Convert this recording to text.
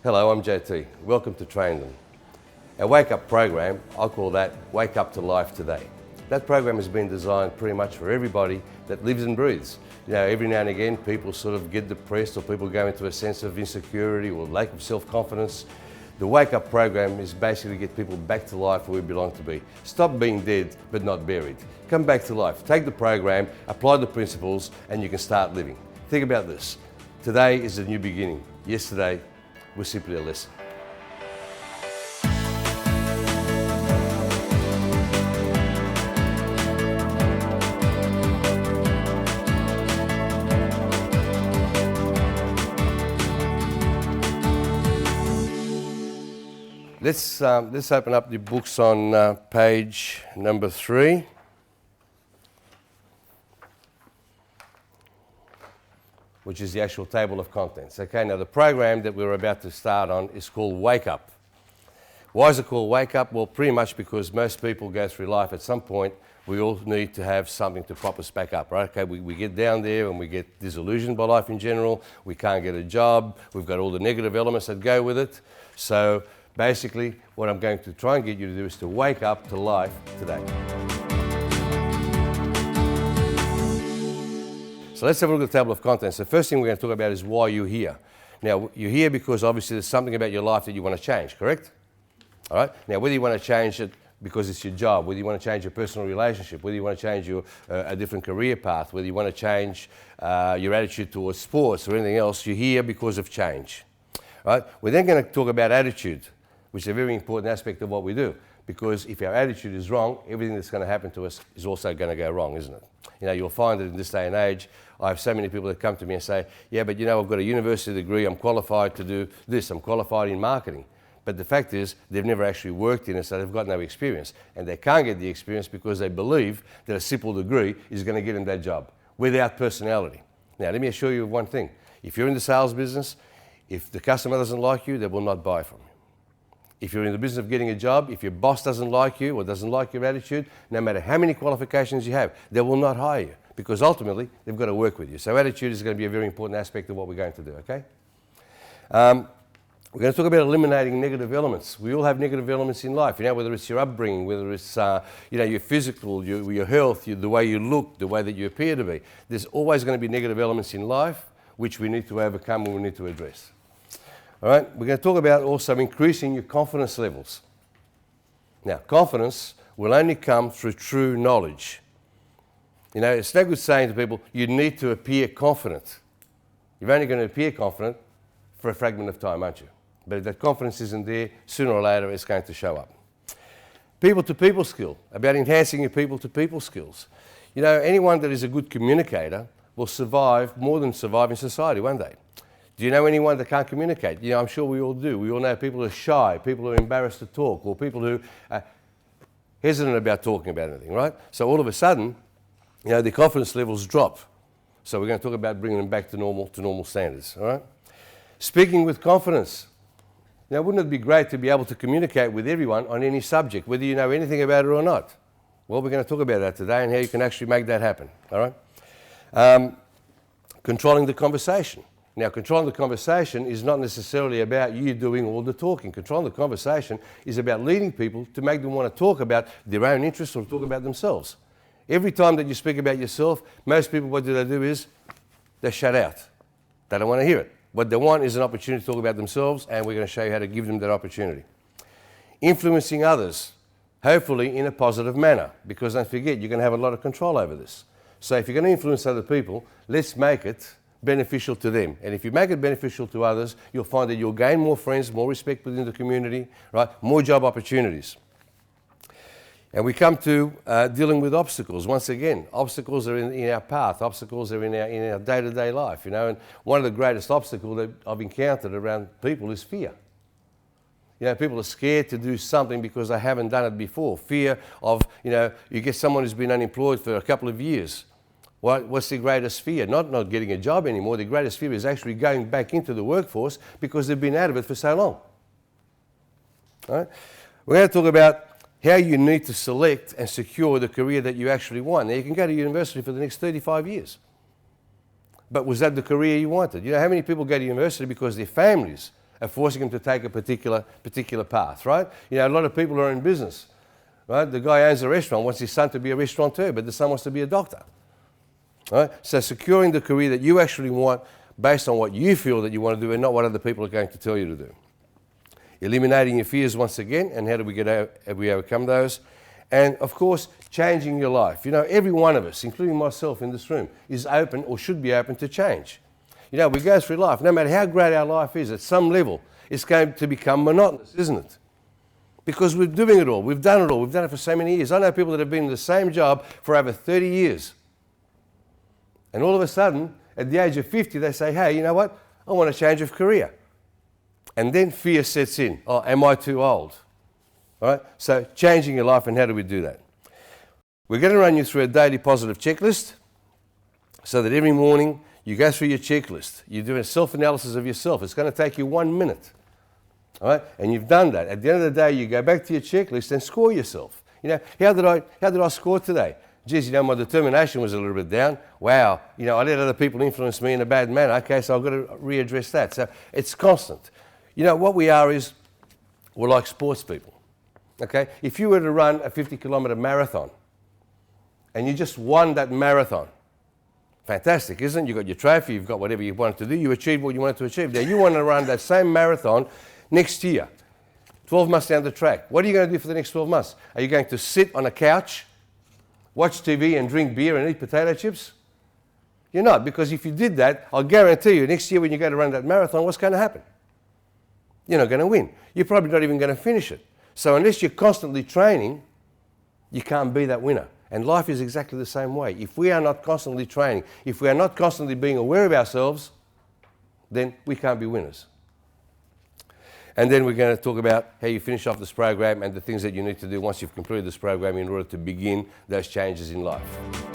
Hello, I'm Teagh. Welcome to Trainthem. Our Wake Up program, I call that Wake Up to Life Today. That program has been designed pretty much for everybody that lives and breathes. You know, every now and again people sort of get depressed or people go into a sense of insecurity or lack of self-confidence. The Wake Up program is basically to get people back to life where we belong to be. Stop being dead but not buried. Come back to life. Take the program, apply the principles, and you can start living. Think about this. Today is a new beginning. Yesterday was simply a lesson. Let's open up the books on page number 3. Which is the actual table of contents. Okay, now the program that we're about to start on is called Wake Up. Why is it called Wake Up? Well, pretty much because most people go through life at some point. We all need to have something to prop us back up, right? Okay, we get down there and we get disillusioned by life in general. We can't get a job. We've got all the negative elements that go with it. So basically, what I'm going to try and get you to do is to wake up to life today. So let's have a look at the table of contents. The first thing we're going to talk about is why you're here. Now, you're here because obviously there's something about your life that you want to change, correct? All right? Now, whether you want to change it because it's your job, whether you want to change your personal relationship, whether you want to change a different career path, whether you want to change your attitude towards sports or anything else, you're here because of change. All right? We're then going to talk about attitude, which is a very important aspect of what we do. Because if our attitude is wrong, everything that's going to happen to us is also going to go wrong, isn't it? You know, you'll find that in this day and age, I have so many people that come to me and say, yeah, but you know, I've got a university degree, I'm qualified to do this, I'm qualified in marketing. But the fact is, they've never actually worked in it, so they've got no experience. And they can't get the experience because they believe that a simple degree is going to get them that job, without personality. Now, let me assure you of one thing. If you're in the sales business, if the customer doesn't like you, they will not buy from you. If you're in the business of getting a job, if your boss doesn't like you or doesn't like your attitude, no matter how many qualifications you have, they will not hire you because ultimately they've got to work with you. So attitude is going to be a very important aspect of what we're going to do, okay? We're going to talk about eliminating negative elements. We all have negative elements in life, you know, whether it's your upbringing, whether it's you know, your physical, your health, the way you look, the way that you appear to be. There's always going to be negative elements in life which we need to overcome and we need to address. All right, we're going to talk about also increasing your confidence levels. Now, confidence will only come through true knowledge. You know, it's no good saying to people, you need to appear confident. You're only going to appear confident for a fragment of time, aren't you? But if that confidence isn't there, sooner or later it's going to show up. People-to-people skill, about enhancing your people-to-people skills. You know, anyone that is a good communicator will survive, more than survive in society, won't they? Do you know anyone that can't communicate? You know, I'm sure we all do. We all know people who are shy, people who are embarrassed to talk, or people who are hesitant about talking about anything, right? So all of a sudden, you know, their confidence levels drop. So we're going to talk about bringing them back to normal standards, all right? Speaking with confidence. Now, wouldn't it be great to be able to communicate with everyone on any subject, whether you know anything about it or not? Well, we're going to talk about that today and how you can actually make that happen, all right? Controlling the conversation. Now, controlling the conversation is not necessarily about you doing all the talking. Controlling the conversation is about leading people to make them want to talk about their own interests or talk about themselves. Every time that you speak about yourself, most people, what do is they shut out. They don't want to hear it. What they want is an opportunity to talk about themselves, and we're going to show you how to give them that opportunity. Influencing others, hopefully in a positive manner, because don't forget, you're going to have a lot of control over this. So if you're going to influence other people, let's make it beneficial to them. And if you make it beneficial to others, you'll find that you'll gain more friends, more respect within the community, right? More job opportunities. And we come to dealing with obstacles. Once again, obstacles are in our path. Obstacles are in our day-to-day life, you know. And one of the greatest obstacles that I've encountered around people is fear. You know, people are scared to do something because they haven't done it before. Fear of, you know, you get someone who's been unemployed for a couple of years. What's their greatest fear? Not getting a job anymore. The greatest fear is actually going back into the workforce because they've been out of it for so long. All right? We're going to talk about how you need to select and secure the career that you actually want. Now, you can go to university for the next 35 years. But was that the career you wanted? You know how many people go to university because their families of forcing them to take a particular path, right? You know, a lot of people are in business, right? The guy owns a restaurant, wants his son to be a restaurateur, but the son wants to be a doctor, right? So securing the career that you actually want based on what you feel that you want to do and not what other people are going to tell you to do. Eliminating your fears once again, and how do we overcome those? And of course, changing your life. You know, every one of us, including myself in this room, is open or should be open to change. You know, we go through life, no matter how great our life is, at some level, it's going to become monotonous, isn't it? Because we're doing it all, we've done it all, we've done it for so many years. I know people that have been in the same job for over 30 years. And all of a sudden, at the age of 50, they say, hey, you know what? I want a change of career. And then fear sets in. Oh, am I too old? All right? So changing your life, and how do we do that? We're going to run you through a daily positive checklist so that every morning you go through your checklist. You do a self-analysis of yourself. It's going to take you 1 minute. All right? And you've done that. At the end of the day, you go back to your checklist and score yourself. You know, how did I score today? Geez, you know, my determination was a little bit down. Wow, you know, I let other people influence me in a bad manner. Okay, so I've got to readdress that. So it's constant. You know, what we are is, we're like sports people. Okay? If you were to run a 50-kilometre marathon and you just won that marathon, fantastic, isn't it? You've got your trophy, you've got whatever you wanted to do, you achieved what you wanted to achieve. Now, you want to run that same marathon next year, 12 months down the track. What are you going to do for the next 12 months? Are you going to sit on a couch, watch TV and drink beer and eat potato chips? You're not, because if you did that, I'll guarantee you, next year when you go to run that marathon, what's going to happen? You're not going to win. You're probably not even going to finish it. So unless you're constantly training, you can't be that winner. And life is exactly the same way. If we are not constantly training, if we are not constantly being aware of ourselves, then we can't be winners. And then we're going to talk about how you finish off this program and the things that you need to do once you've completed this program in order to begin those changes in life.